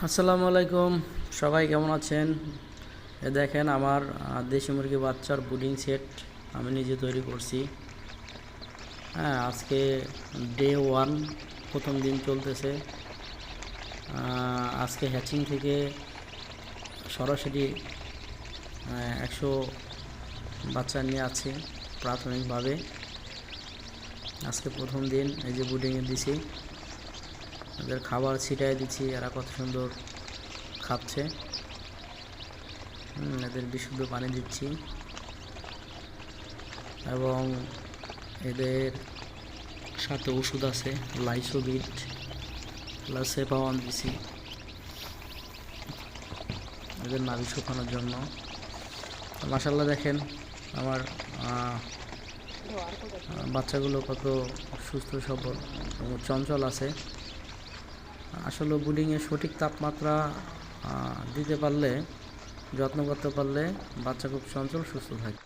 আসসালামু আলাইকুম, সবাই কেমন আছেন? দেখেন আমার দেশি মুরগি বাচ্চার ব্রুডিং সেট আমি নিজে তৈরি করছি। হ্যাঁ, আজকে ডে 1, প্রথম দিন চলতেছে। আজকে হ্যাচিং থেকে সরাসরি 100 বাচ্চা নিয়ে আছে প্রাথমিকভাবে। আজকে প্রথম দিন, এই যে ব্রুডিংয়ে দিছি, এদের খাবার ছিটাই দিচ্ছি, এরা কত সুন্দর খাচ্ছে। এদের বিশুদ্ধ পানি দিচ্ছি এবং এদের সাথে ওষুধ আছে, লাইসোবিট প্লাস সেপাওয়ান দিছি এদের নাভি শুকানোর জন্য। মাশাআল্লাহ, দেখেন আমার বাচ্চাগুলো কত সুস্থ সবল এবং চঞ্চল আছে। আসলে ব্রুডিংয়ে সঠিক তাপমাত্রা দিতে পারলে, যত্ন করতে পারলে বাচ্চা খুব চঞ্চল সুস্থ থাকে।